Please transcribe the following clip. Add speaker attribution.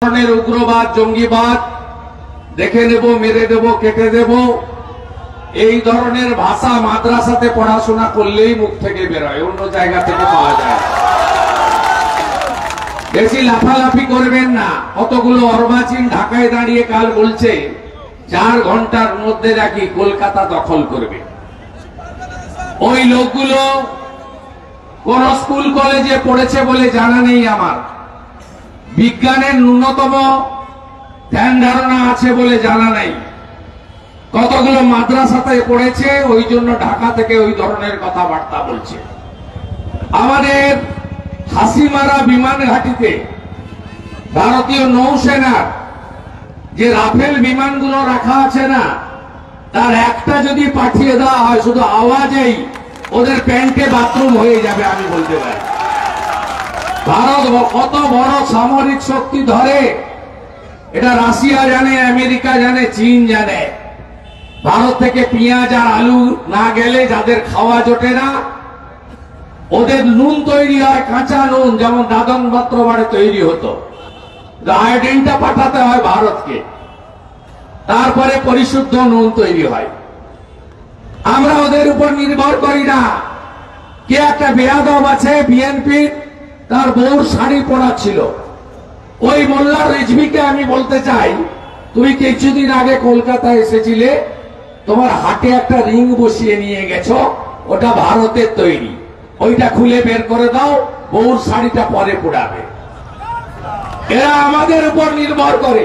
Speaker 1: ধরনের উগ্রবাদ জঙ্গিবাদ দেখে নেব, মেরে দেব, কেটে দেব, এই ধরনের ভাষা মাদ্রাসাতে পড়াশোনা করলেই মুখ থেকে বেরোয়, অন্য জায়গা থেকে পাওয়া যায়। বেশি লাফালাফি করবেন না। কতগুলো অর্বাচীন ঢাকায় দাঁড়িয়ে কাল বলছে 4 ঘন্টার মধ্যে নাকি কলকাতা দখল করবে। ওই লোকগুলো কোন স্কুল কলেজে পড়েছে বলে জানা নেই আমার, বিজ্ঞানের ন্যূনতম ধ্যান ধারণা আছে বলে জানা নাই, কতগুলো মাদ্রাসাতে পড়েছে, ওই জন্য ঢাকা থেকে ওই ধরনের কথাবার্তা বলছে। আমাদের হাসিমারা বিমান ঘাঁটিতে ভারতীয় নৌসেনার যে রাফেল বিমানগুলো রাখা আছে না, তার একটা যদি পাঠিয়ে দেওয়া হয়, শুধু আওয়াজেই ওদের প্যান্টে বাথরুম হয়ে যাবে, আমি বলতে পারি। ভারত কত বড় সামরিক শক্তি ধরে এটা রাশিয়া জানে, আমেরিকা জানে, চীন জানে। ভারত থেকে পেঁয়াজ আর আলু না গেলে যাদের খাওয়া জোটে না, ওদের নুন তৈরি হয় কাঁচা নুন, যেমন দাদন পাত্র বাড়ে তৈরি হতো, আয়োডিনটা পাঠাতে হয় ভারতকে, তারপরে পরিশুদ্ধ নুন তৈরি হয়। আমরা ওদের উপর নির্ভর করি না। কে একটা বেয়াদব আছে বিএনপি, তার বউর শাড়ি পরা ছিল, ওই মোল্লা রিজভিকে আমি বলতে চাই, তুমি কিছুদিন আগে কলকাতায় এসেছিলে, তোমার হাটে একটা রিং বসিয়ে নিয়ে গেছো, ওটা ভারতের তৈরি, ওইটা খুলে বের করে দাও, বউর শাড়িটা পরে পোড়াবে। এরা আমাদের উপর নির্ভর করে।